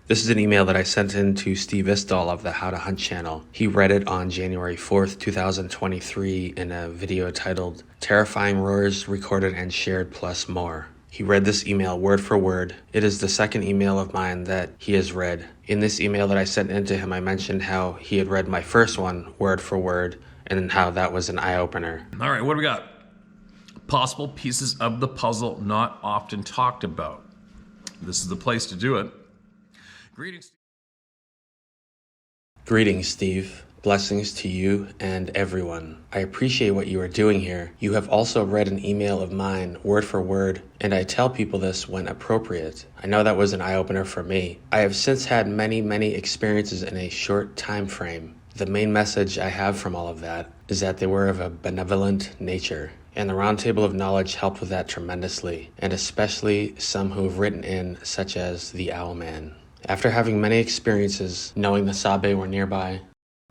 This is an email that I sent in to Steve Istall of the How to Hunt channel. He read it on January 4th, 2023 in a video titled Terrifying Roars Recorded and Shared Plus More. He read this email word for word. It is the second email of mine that he has read. In this email that I sent in to him, I mentioned how he had read my first one word for word and how that was an eye-opener. All right, what do we got? Possible pieces of the puzzle not often talked about. This is the place to do it. Greetings, Steve. Blessings to you and everyone. I appreciate what you are doing here. You have also read an email of mine, word for word, and I tell people this when appropriate. I know that was an eye-opener for me. I have since had many experiences in a short time frame. The main message I have from all of that is that they were of a benevolent nature. And the Roundtable of Knowledge helped with that tremendously, and especially some who have written in, such as the Owlman. After having many experiences, knowing the Sabe were nearby,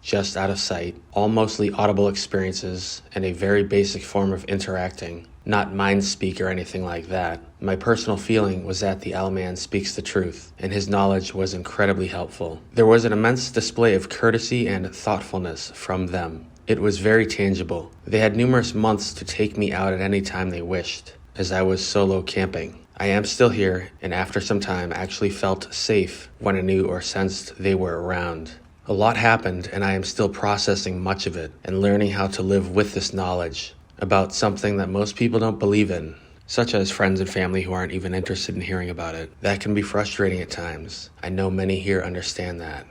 just out of sight, all mostly audible experiences, and a very basic form of interacting, not mind speak or anything like that, my personal feeling was that the Owlman speaks the truth, and his knowledge was incredibly helpful. There was an immense display of courtesy and thoughtfulness from them. It was very tangible. They had numerous months to take me out at any time they wished, as I was solo camping. I am still here, and after some time actually felt safe when I knew or sensed they were around. A lot happened, and I am still processing much of it and learning how to live with this knowledge about something that most people don't believe in, such as friends and family who aren't even interested in hearing about it. That can be frustrating at times. I know many here understand that.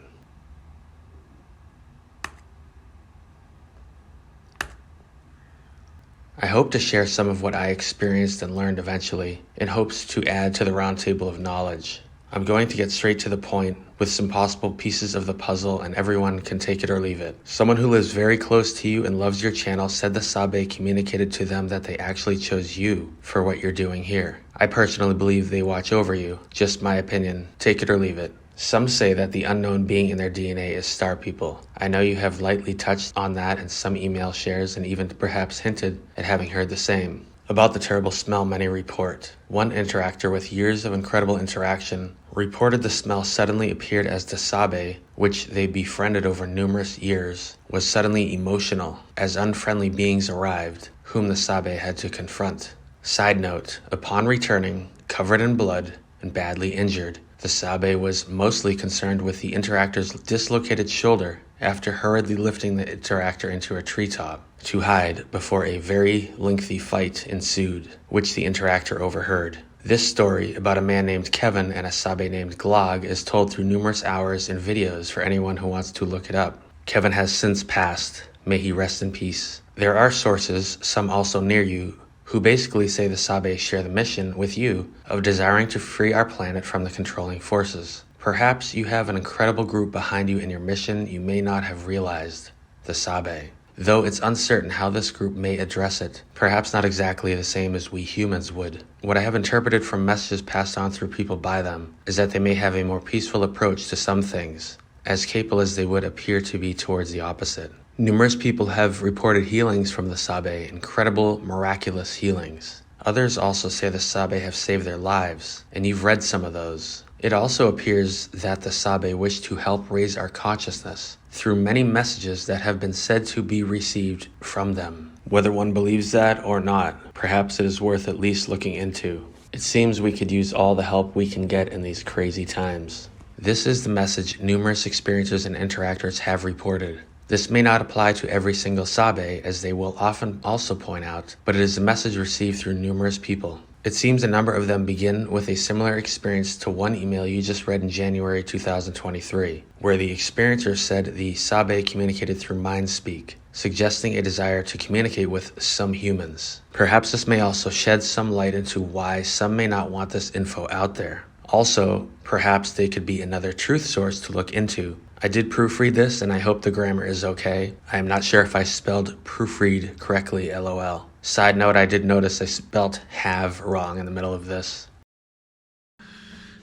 I hope to share some of what I experienced and learned eventually, in hopes to add to the Roundtable of Knowledge. I'm going to get straight to the point with some possible pieces of the puzzle, and everyone can take it or leave it. Someone who lives very close to you and loves your channel said the Sabe communicated to them that they actually chose you for what you're doing here. I personally believe they watch over you. Just my opinion. Take it or leave it. Some say that the unknown being in their DNA is star people. I know you have lightly touched on that in some email shares and even perhaps hinted at having heard the same. About the terrible smell many report. One interactor with years of incredible interaction reported the smell suddenly appeared as the Sabe, which they befriended over numerous years, was suddenly emotional as unfriendly beings arrived, whom the Sabe had to confront. Side note, upon returning, covered in blood and badly injured, the Sabe was mostly concerned with the interactor's dislocated shoulder after hurriedly lifting the interactor into a treetop to hide before a very lengthy fight ensued, which the interactor overheard. This story about a man named Kevin and a Sabe named Glog is told through numerous hours in videos for anyone who wants to look it up. Kevin has since passed. May he rest in peace. There are sources, some also near you, who basically say the Sabe share the mission with you of desiring to free our planet from the controlling forces. Perhaps you have an incredible group behind you in your mission you may not have realized, the Sabe. Though it's uncertain how this group may address it, perhaps not exactly the same as we humans would. What I have interpreted from messages passed on through people by them is that they may have a more peaceful approach to some things, as capable as they would appear to be towards the opposite. Numerous people have reported healings from the Sabe, incredible, miraculous healings. Others also say the Sabe have saved their lives, and you've read some of those. It also appears that the Sabe wish to help raise our consciousness through many messages that have been said to be received from them. Whether one believes that or not, perhaps it is worth at least looking into. It seems we could use all the help we can get in these crazy times. This is the message numerous experiencers and interactors have reported. This may not apply to every single Sabe, as they will often also point out, but it is a message received through numerous people. It seems a number of them begin with a similar experience to one email you just read in January 2023, where the experiencer said the Sabe communicated through mind speak, suggesting a desire to communicate with some humans. Perhaps this may also shed some light into why some may not want this info out there. Also, perhaps they could be another truth source to look into. I did proofread this, and I hope the grammar is okay. I am not sure if I spelled proofread correctly, LOL. Side note, I did notice I spelt have wrong in the middle of this.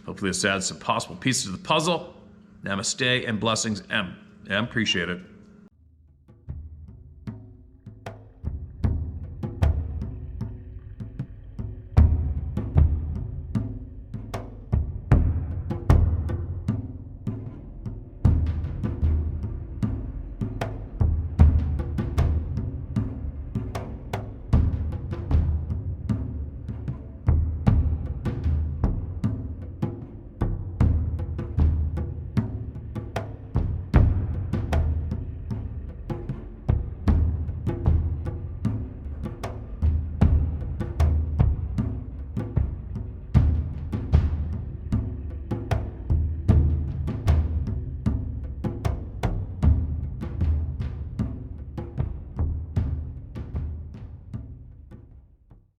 Hopefully this adds some possible pieces of the puzzle. Namaste and blessings, M. Appreciate it.